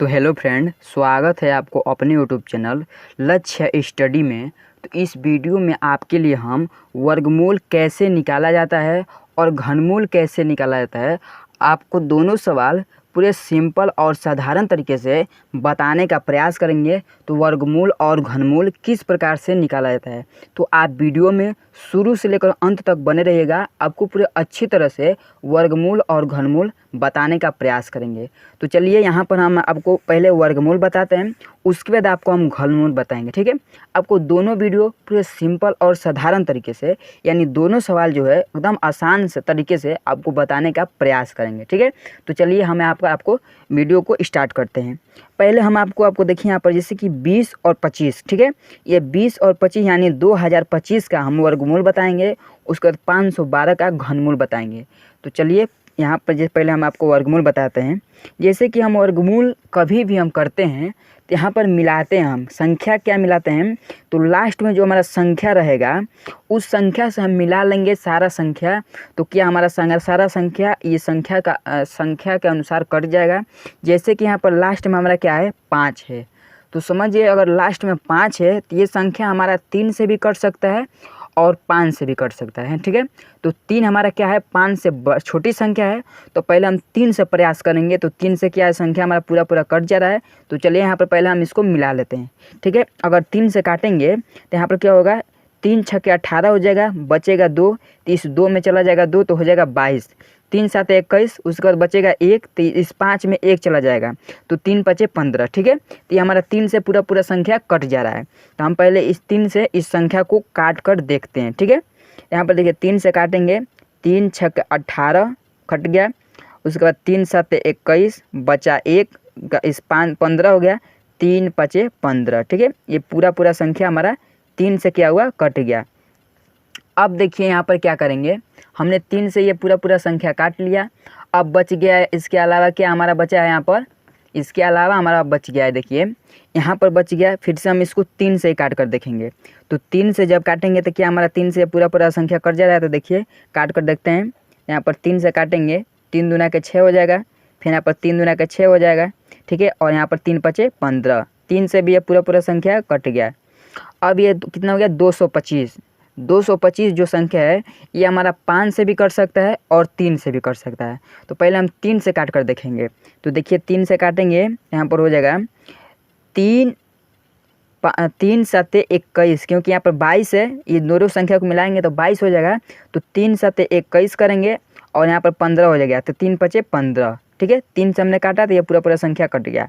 तो hello friend, स्वागत है आपको अपने यूट्यूब चैनल लक्ष्य स्टडी में। तो इस वीडियो में आपके लिए हम वर्गमूल कैसे निकाला जाता है और घनमूल कैसे निकाला जाता है, आपको दोनों सवाल पूरे सिंपल और साधारण तरीके से बताने का प्रयास करेंगे। तो वर्गमूल और घनमूल किस प्रकार से निकाला जाता है, तो आप वीडियो में शुरू से लेकर अंत तक बने रहिएगा। आपको पूरे अच्छी तरह से वर्गमूल और घनमूल बताने का प्रयास करेंगे। तो चलिए यहाँ पर हम आपको पहले वर्गमूल बताते हैं, उसके बाद आपको हम घनमूल बताएंगे। ठीक है, आपको दोनों वीडियो पूरे सिंपल और साधारण तरीके से, यानी दोनों सवाल जो है एकदम आसान से तरीके से आपको बताने का प्रयास करेंगे। ठीक है, तो चलिए हमें आपको वीडियो को स्टार्ट करते हैं। पहले हम आपको देखिए यहाँ पर जैसे कि 20 और 25। ठीक है, ये 20 और 25 यानी 2025 का हम वर्गमूल बताएंगे, उसके बाद 512 का घनमूल बताएंगे। तो चलिए यहाँ पर जैसे पहले हम आपको वर्गमूल बताते हैं। जैसे कि हम वर्गमूल कभी भी हम करते हैं तो यहाँ पर मिलाते हैं, हम संख्या क्या मिलाते हैं, तो लास्ट में जो हमारा संख्या रहेगा उस संख्या से हम मिला लेंगे सारा संख्या। तो क्या हमारा सारा संख्या ये संख्या के अनुसार कट जाएगा। जैसे कि यहाँ पर लास्ट में हमारा क्या है, 5 है, तो समझिए अगर लास्ट में 5 है तो ये संख्या हमारा 3 से भी कट सकता है और 5 से भी कट सकता है। ठीक है, तो 3 हमारा क्या है, 5 से छोटी संख्या है, तो पहले हम 3 से प्रयास करेंगे। तो 3 से क्या है, संख्या हमारा पूरा कट जा रहा है। तो चलिए यहाँ पर पहले हम इसको मिला लेते हैं। ठीक है, अगर 3 से काटेंगे तो यहाँ पर क्या होगा, 3 छक्के 18 हो जाएगा, बचेगा 2, तो इस 2 में चला जाएगा 2 तो हो जाएगा 22, 3 7 21, उसके बाद बचेगा 1, तो इस 5 में 1 चला जाएगा, तो 3 5 15। ठीक है, तो ये हमारा 3 से पूरा संख्या कट जा रहा है। तो हम पहले इस 3 से इस संख्या को काट कर देखते हैं। ठीक है, यहाँ पर देखिए 3 से काटेंगे, 3 छक्के 18 कट गया, उसके बाद 3 7 21, बचा 1, इस 5 15 हो गया, 3 5 15। ठीक है, ये पूरा संख्या हमारा 3 से क्या हुआ, कट गया। अब देखिए यहाँ पर क्या करेंगे, हमने 3 से ये पूरा संख्या काट लिया। अब बच गया है, इसके अलावा क्या हमारा बचा है, यहाँ पर इसके अलावा हमारा बच गया है, देखिए यहाँ पर बच गया। फिर से हम इसको 3 से ही काट कर देखेंगे। तो 3 से जब काटेंगे तो क्या हमारा 3 से पूरा संख्या कट जा रहा है। तो देखिए काट कर देखते हैं, यहाँ पर 3 से काटेंगे, 3 दूना के 6 हो जाएगा, फिर यहाँ पर 3 दूना के 6 हो जाएगा। ठीक है, और यहाँ पर 3 5 15, 3 से भी ये पूरा संख्या कट गया। अब ये कितना हो गया, 225। 225 जो संख्या है ये हमारा 5 से भी कट सकता है और 3 से भी कट सकता है। तो पहले हम 3 से काट कर देखेंगे। तो देखिए 3 से काटेंगे, यहाँ पर हो जाएगा 3 7 21, क्योंकि यहाँ पर 22 है, ये दोनों संख्या को मिलाएंगे तो 22 हो जाएगा। तो 3 7 21 करेंगे और यहाँ पर 15 हो जाएगा, तो 3 5 15। ठीक है, 3 से हमने काटा तो ये पूरा संख्या कट गया।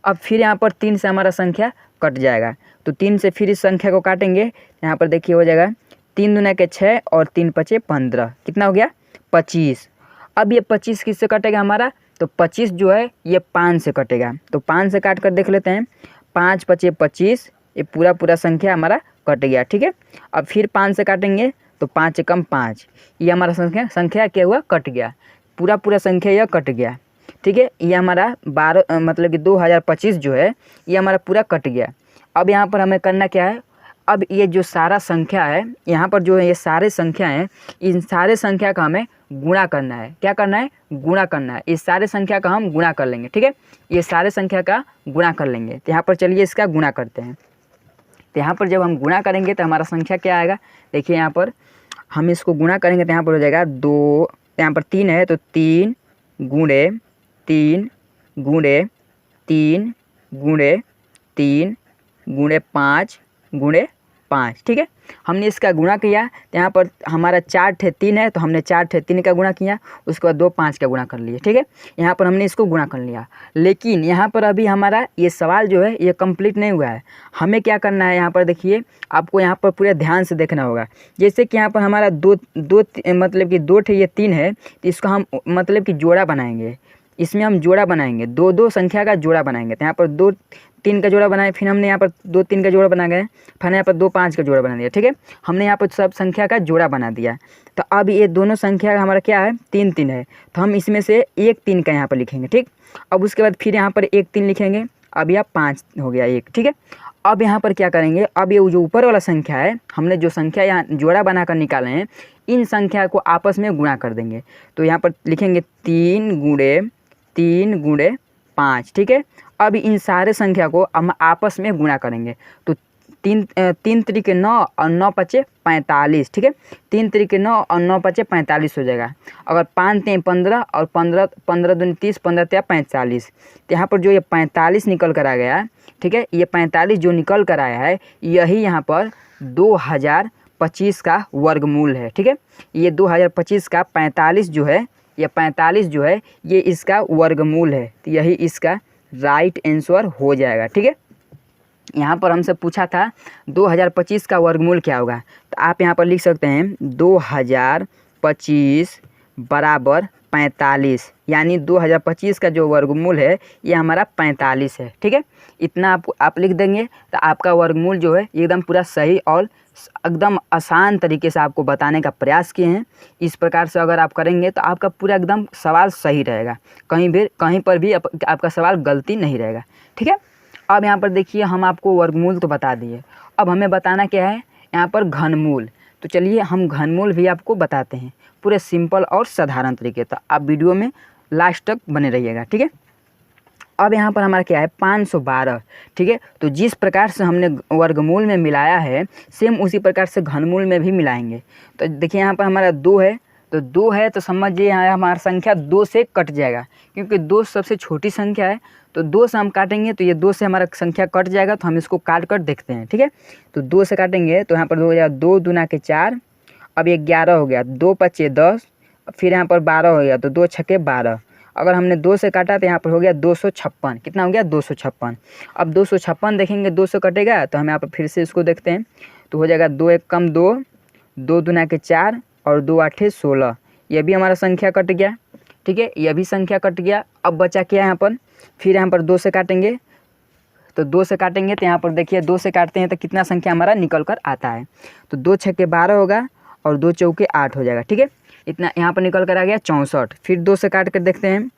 अब फिर यहाँ पर 3 से हमारा संख्या कट जाएगा, तो 3 से फिर इस संख्या को काटेंगे। यहाँ पर देखिए हो जाएगा 3 दूना के 6 और 3 5 15, कितना हो गया, 25। अब ये 25 किससे कटेगा हमारा, तो 25 जो है ये 5 से कटेगा। तो 5 से काट कर देख लेते हैं, 5 5 25, ये पूरा संख्या हमारा कट गया। ठीक है, अब फिर 5 से काटेंगे तो 5 कम 5, ये हमारा संख्या क्या हुआ, कट गया, पूरा संख्या यह कट गया। ठीक है, ये हमारा 12 मतलब कि 2025 जो है ये हमारा पूरा कट गया। अब यहाँ पर हमें करना क्या है, अब ये जो सारा संख्या है यहाँ पर जो है ये सारे संख्या हैं, इन सारे संख्या का हमें गुणा करना है। क्या करना है, गुणा करना है। इस सारे संख्या का हम गुणा कर लेंगे। ठीक है, ये सारे संख्या का गुणा कर लेंगे। तो यहाँ पर चलिए इसका गुणा करते हैं। तो यहाँ पर जब हम गुणा करेंगे तो हमारा संख्या क्या आएगा, देखिए यहाँ पर हम इसको गुणा करेंगे तो यहाँ पर हो जाएगा 2, यहाँ पर 3 है तो 3 गुणे 3 गुणे 3 गुणे 3 गुणे 5 गुणे 5। ठीक है, हमने इसका गुणा किया तो यहाँ पर हमारा 4 थे 3 है, तो हमने 4 थे 3 का गुणा किया, उसके बाद 2 5 का गुणा कर लिए। ठीक है, यहाँ पर हमने इसको गुणा कर लिया। लेकिन यहाँ पर अभी हमारा ये सवाल जो है ये कंप्लीट नहीं हुआ है। हमें क्या करना है, यहाँ पर देखिए आपको यहाँ पर पूरे ध्यान से देखना होगा। जैसे कि यहाँ पर हमारा दो मतलब कि 2 थे, ये 3 है, तो इसको हम मतलब कि जोड़ा बनाएंगे। इसमें हम जोड़ा बनाएंगे, 2 संख्या का जोड़ा बनाएंगे। तो यहाँ पर 2 3 का जोड़ा बनाए, फिर हमने यहाँ पर 2 3 का जोड़ा बना गए, फिर यहाँ पर 2 5 का जोड़ा बना दिया। ठीक है, हमने यहाँ पर सब संख्या का जोड़ा बना दिया। तो अब ये दोनों संख्या हमारा क्या है, 3 3 है, तो हम इसमें से 1 3 का यहाँ पर लिखेंगे। ठीक, अब उसके बाद फिर यहाँ पर 1 3 लिखेंगे, अब यह 5 हो गया 1। ठीक है, अब यहाँ पर क्या करेंगे, अब ये जो ऊपर वाला संख्या है, हमने जो संख्या यहाँ जोड़ा बनाकर निकाले हैं, इन संख्या को आपस में गुणा कर देंगे। तो यहाँ पर लिखेंगे 3 गुणे 5, ठीक है। अब इन सारे संख्या को हम आपस में गुणा करेंगे तो 3 त्रिक 9 और 9 पचे 45, ठीक है। 3 त्रिक 9 और 9 पचे 45 हो जाएगा। अगर 5 3 15 और 15 दूनी 30, 15 3 45, तो यहाँ पर जो ये 45 निकल कर आ गया, ठीक है। ये 45 जो निकल कर आया है यही यहाँ पर 2025 का वर्गमूल है, ठीक है। ये 2025 का 45 जो है, ये 45 जो है ये इसका वर्गमूल है, तो यही इसका राइट आंसर हो जाएगा, ठीक है। यहाँ पर हमसे पूछा था 2025 का वर्गमूल क्या होगा, तो आप यहाँ पर लिख सकते हैं 2025 बराबर 45, यानी 2025 का जो वर्गमूल है ये हमारा 45 है, ठीक है। इतना आप लिख देंगे तो आपका वर्गमूल जो है एकदम पूरा सही और एकदम आसान तरीके से आपको बताने का प्रयास किए हैं। इस प्रकार से अगर आप करेंगे तो आपका पूरा एकदम सवाल सही रहेगा, कहीं पर भी आपका सवाल गलती नहीं रहेगा, ठीक है। अब यहाँ पर देखिए हम आपको वर्गमूल तो बता दिए, अब हमें बताना क्या है यहाँ पर घनमूल। तो चलिए हम घनमूल भी आपको बताते हैं पूरे सिंपल और साधारण तरीके, तो आप वीडियो में लास्ट तक बने रहिएगा, ठीक है। अब यहाँ पर हमारा क्या है 512, ठीक है। तो जिस प्रकार से हमने वर्गमूल में मिलाया है सेम उसी प्रकार से घनमूल में भी मिलाएंगे। तो देखिए यहाँ पर हमारा 2 है, तो 2 है तो समझिए यहाँ हमारा संख्या 2 से कट जाएगा, क्योंकि 2 सबसे छोटी संख्या है। तो 2 से हम काटेंगे तो ये 2 से हमारा संख्या कट जाएगा, तो हम इसको काट कर देखते हैं, ठीक है। तो 2 से काटेंगे तो यहाँ पर 2 हो जाएगा, 2 दूना के 4, अब ये 11 हो गया, 2 पचे 10, फिर यहाँ पर 12 हो गया, तो 2 छके 12। अगर हमने 2 से काटा तो यहाँ पर हो गया 256, कितना हो गया 256। अब 256 देखेंगे 2 से कटेगा तो हम यहाँ पर फिर से इसको देखते हैं, तो हो जाएगा 2 एक कम 2, 2 दूना के 4 और 2 आठे 16, ये भी हमारा संख्या कट गया, ठीक है। यह भी संख्या कट गया। अब बचा क्या यहाँ पर, फिर यहाँ पर 2 से काटेंगे, तो 2 से काटेंगे तो यहाँ पर देखिए 2 से काटते हैं तो कितना संख्या हमारा निकल कर आता है, तो 2 छक्के 12 होगा और 2 चौके 8 हो जाएगा, ठीक है। इतना यहाँ पर निकल कर आ गया 64। फिर 2 से काट कर देखते हैं,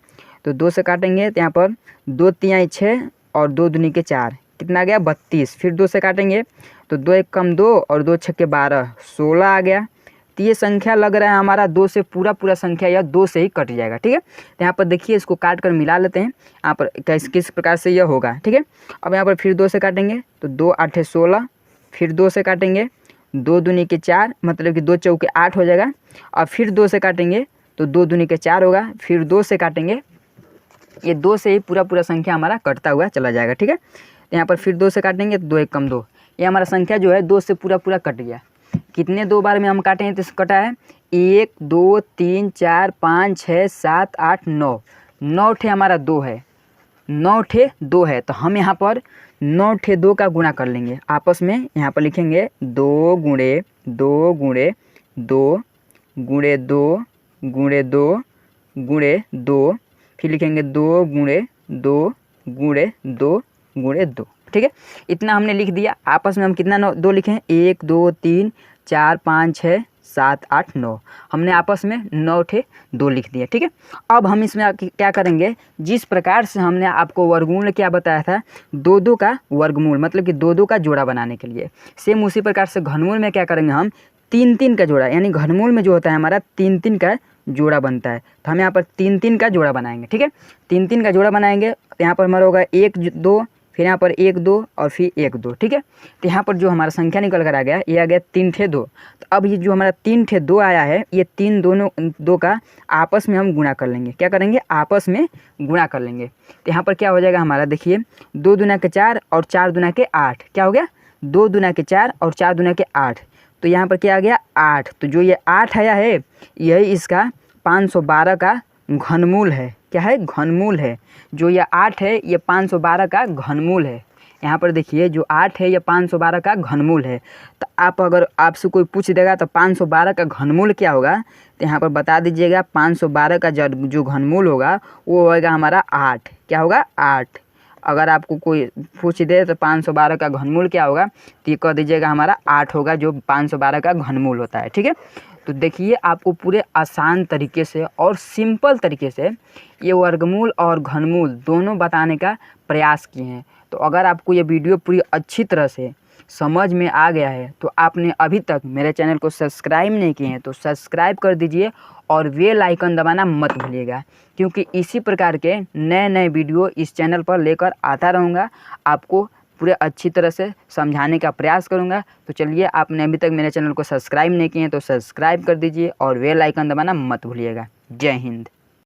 तो 2 से काटेंगे तो यहाँ पर 2 तिहाई 6 और 2 दूनी के 4, कितना आ गया 32। फिर 2 से काटेंगे तो 2 एक कम 2 और 2 छक्के 12, 16 आ गया। तो ये संख्या लग रहा है हमारा 2 से पूरा संख्या या 2 से ही कट जाएगा, ठीक है। तो यहाँ पर देखिए इसको काट कर मिला लेते हैं, यहाँ पर किस प्रकार से यह होगा, ठीक है। अब यहाँ पर फिर 2 से काटेंगे तो 2 आठे 16, फिर 2 से काटेंगे 2 दूनी के 4, मतलब कि 2 चौके 8 हो जाएगा। और फिर 2 से काटेंगे तो 2 दूनी के 4 होगा, फिर 2 से काटेंगे, ये 2 से ही पूरा संख्या हमारा कटता हुआ चला जाएगा, ठीक है। तो यहाँ पर फिर 2 से काटेंगे तो 2 एक कम 2, ये हमारा संख्या जो है 2 से पूरा कट गया। कितने 2 बार में हम काटे हैं तो कटा है 1 2 3 4 5 6 7 8 9, 9 ठे हमारा 2 है, 9 ठे 2 है। तो हम यहाँ पर 9 ठे 2 का गुणा कर लेंगे आपस में, यहाँ पर लिखेंगे 2 गुणे 2 गुणे 2 गुणे 2 गुणे 2 गुणे 2, फिर लिखेंगे 2 गुणे 2 गुणे 2 गुणे 2, ठीक है। इतना हमने लिख दिया। आपस में हम कितना 2 लिखे हैं, 1 2 3 4 5 6 7 8 9, हमने आपस में 9 ठे 2 लिख दिया, ठीक है। अब हम इसमें क्या करेंगे, जिस प्रकार से हमने आपको वर्गमूल क्या बताया था 2 का वर्गमूल, मतलब कि 2 का जोड़ा बनाने के लिए, सेम उसी प्रकार से घनमूल में क्या करेंगे हम 3 का जोड़ा, यानी घनमूल में जो होता है हमारा 3 का जोड़ा बनता है। तो हम यहाँ पर 3 का जोड़ा बनाएंगे, ठीक है। 3 का जोड़ा बनाएंगे तो यहाँ पर हमारा होगा 1 2, फिर यहाँ पर 1 2 और फिर 1 2, ठीक है। तो यहाँ पर जो हमारा संख्या निकल कर आ गया ये आ गया 3 ठे 2। तो अब ये जो हमारा 3 ठे 2 आया है, ये 3 दोनों 2 का आपस में हम गुणा कर लेंगे, क्या करेंगे आपस में गुणा कर लेंगे। तो यहाँ पर क्या हो जाएगा हमारा, देखिए 2 दूना के 4 और 4 दूना के 8, क्या हो गया 2 दूना के 4 और 4 दूना के 8, तो यहाँ पर क्या आ गया 8। तो जो ये 8 आया है यही इसका 512 का घनमूल है, क्या है घनमूल है। जो ये 8 है ये 512 का घनमूल है। यहाँ पर देखिए जो 8 है ये 512 का घनमूल है। तो आप अगर आपसे कोई पूछ देगा तो 512 का घनमूल क्या होगा, तो यहाँ पर बता दीजिएगा 512 का जो घनमूल होगा वो होगा हमारा 8, क्या होगा 8। अगर आपको कोई पूछ दे तो 512 का घनमूल क्या होगा, तो ये कह दीजिएगा हमारा 8 होगा, जो 512 का घनमूल होता है, ठीक है। तो देखिए आपको पूरे आसान तरीके से और सिंपल तरीके से ये वर्गमूल और घनमूल दोनों बताने का प्रयास किए हैं। तो अगर आपको ये वीडियो पूरी अच्छी तरह से समझ में आ गया है तो आपने अभी तक मेरे चैनल को सब्सक्राइब नहीं किए हैं तो सब्सक्राइब कर दीजिए और बेल आइकन दबाना मत भूलिएगा, क्योंकि इसी प्रकार के नए नए वीडियो इस चैनल पर लेकर आता रहूँगा। आपको पूरे अच्छी तरह से समझाने का प्रयास करूँगा। तो चलिए, आपने अभी तक मेरे चैनल को सब्सक्राइब नहीं किए हैं तो सब्सक्राइब कर दीजिए और बेल आइकन दबाना मत भूलिएगा। जय हिंद।